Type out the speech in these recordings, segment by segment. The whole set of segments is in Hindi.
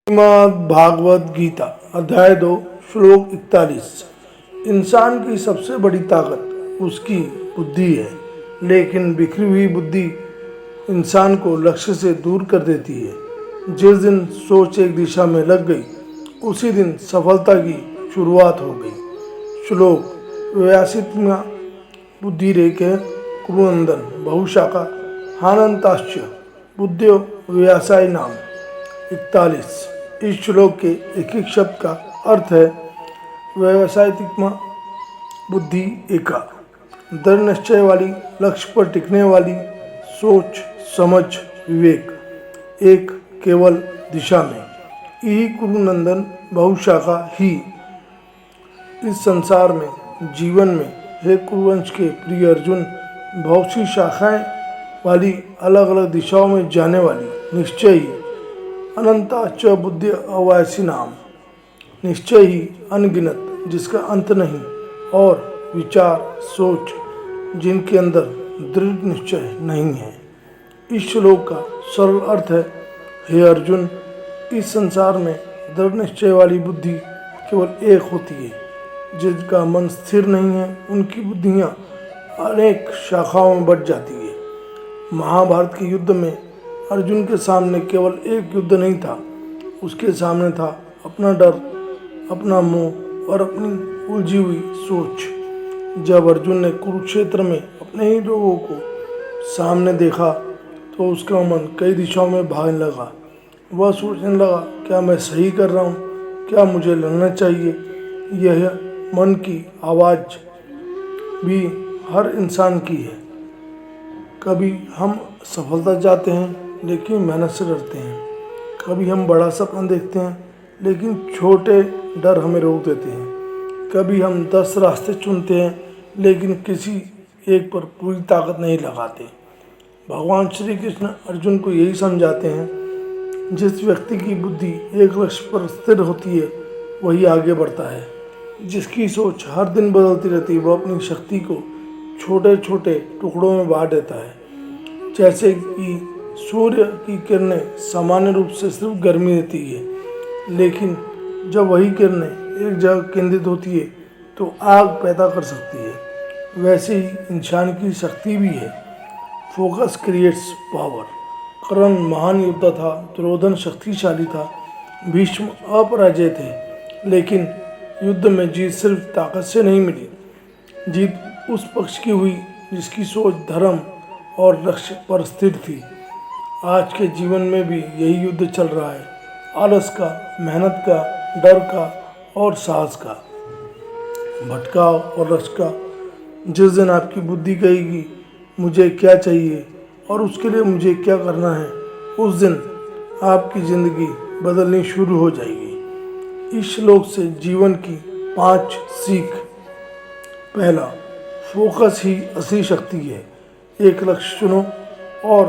श्रीमद् भागवत गीता अध्याय 2 श्लोक 41। इंसान की सबसे बड़ी ताकत उसकी बुद्धि है, लेकिन बिखरी हुई बुद्धि इंसान को लक्ष्य से दूर कर देती है। जिस दिन सोच एक दिशा में लग गई, उसी दिन सफलता की शुरुआत हो गई। श्लोक व्यासित्मा बुद्धिरेके कुरुनंदन बहुशाखा हानंताश्च बुद्धियो व्यासाय नाम। 41। इस श्लोक के एक एक शब्द का अर्थ है व्यवसायिक बुद्धि एका, दृढ़ निश्चय वाली, लक्ष्य पर टिकने वाली, सोच समझ विवेक, एक केवल दिशा में। यही कुरुनंदन बहुशाखा ही इस संसार में जीवन में हे कुरुवंश के प्रिय अर्जुन, बहुत सी शाखाएं वाली अलग अलग दिशाओं में जाने वाली निश्चय ही अनंता च बुद्धि अवायसी नाम, निश्चय ही अनगिनत जिसका अंत नहीं, और विचार सोच जिनके अंदर दृढ़ निश्चय नहीं है। इस श्लोक का सरल अर्थ है, हे अर्जुन, इस संसार में दृढ़ निश्चय वाली बुद्धि केवल एक होती है। जिनका मन स्थिर नहीं है, उनकी बुद्धियाँ अनेक शाखाओं में बट जाती है। महाभारत के युद्ध में अर्जुन के सामने केवल एक युद्ध नहीं था, उसके सामने था अपना डर, अपना मोह और अपनी उलझी हुई सोच। जब अर्जुन ने कुरुक्षेत्र में अपने ही लोगों को सामने देखा तो उसका मन कई दिशाओं में भागने लगा। वह सोचने लगा, क्या मैं सही कर रहा हूँ, क्या मुझे लड़ना चाहिए। यह मन की आवाज़ भी हर इंसान की है। कभी हम सफलता चाहते हैं लेकिन मेहनत से डरते हैं। कभी हम बड़ा सपना देखते हैं लेकिन छोटे डर हमें रोक देते हैं। कभी हम 10 रास्ते चुनते हैं लेकिन किसी एक पर पूरी ताकत नहीं लगाते। भगवान श्री कृष्ण अर्जुन को यही समझाते हैं, जिस व्यक्ति की बुद्धि एक लक्ष्य पर स्थिर होती है वही आगे बढ़ता है। जिसकी सोच हर दिन बदलती रहती है वह अपनी शक्ति को छोटे छोटे टुकड़ों में बांट देता है। जैसे कि सूर्य की किरणें सामान्य रूप से सिर्फ गर्मी देती है, लेकिन जब वही किरणें एक जगह केंद्रित होती है तो आग पैदा कर सकती है। वैसे ही इंसान की शक्ति भी है। Focus creates power. कर्ण महान योद्धा था, दुर्योधन शक्तिशाली था, भीष्म अपराजय थे, लेकिन युद्ध में जीत सिर्फ ताकत से नहीं मिली। जीत उस पक्ष की हुई जिसकी सोच धर्म और लक्ष्य पर स्थिर थी। आज के जीवन में भी यही युद्ध चल रहा है, आलस का, मेहनत का, डर का और साहस का, भटकाव और रश का। जिस दिन आपकी बुद्धि कहेगी मुझे क्या चाहिए और उसके लिए मुझे क्या करना है, उस दिन आपकी ज़िंदगी बदलनी शुरू हो जाएगी। इस श्लोक से जीवन की 5 सीख। पहला, फोकस ही असली शक्ति है। एक लक्ष्य चुनो और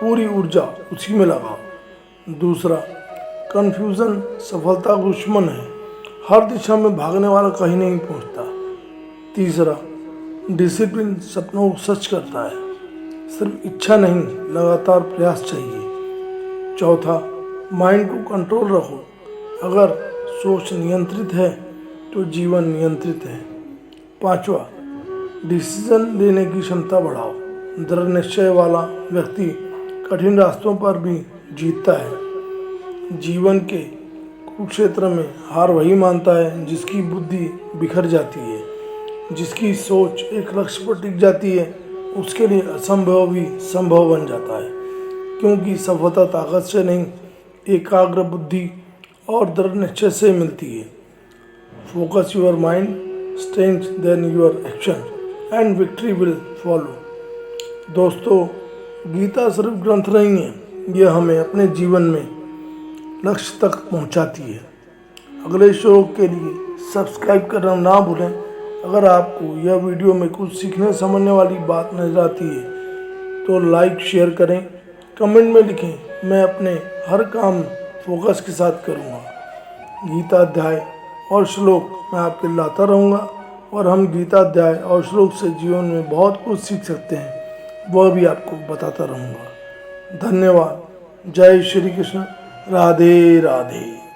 पूरी ऊर्जा उसी में लगाओ। दूसरा, कन्फ्यूज़न सफलता का दुश्मन है। हर दिशा में भागने वाला कहीं नहीं पहुंचता। तीसरा, डिसिप्लिन सपनों को सच करता है। सिर्फ इच्छा नहीं, लगातार प्रयास चाहिए। चौथा, माइंड को कंट्रोल रखो। अगर सोच नियंत्रित है तो जीवन नियंत्रित है। पांचवा, डिसीजन लेने की क्षमता बढ़ाओ। दृढ़ निश्चय वाला व्यक्ति कठिन रास्तों पर भी जीतता है। जीवन के कुरुक्षेत्र में हार वही मानता है जिसकी बुद्धि बिखर जाती है। जिसकी सोच एक लक्ष्य पर टिक जाती है उसके लिए असंभव भी संभव बन जाता है, क्योंकि सफलता ताकत से नहीं, एकाग्र बुद्धि और दृढ़ निश्चय से मिलती है। Focus your mind, strength then your action and victory will follow. दोस्तों, गीता सिर्फ ग्रंथ नहीं है, यह हमें अपने जीवन में लक्ष्य तक पहुंचाती है। अगले श्लोक के लिए सब्सक्राइब करना ना भूलें। अगर आपको यह वीडियो में कुछ सीखने समझने वाली बात नजर आती है तो लाइक शेयर करें, कमेंट में लिखें, मैं अपने हर काम फोकस के साथ करूँगा। गीता अध्याय और श्लोक मैं आपके लाता रहूँगा और हम गीता अध्याय और श्लोक से जीवन में बहुत कुछ सीख सकते हैं, वह भी आपको बताता रहूँगा। धन्यवाद। जय श्री कृष्ण। राधे राधे।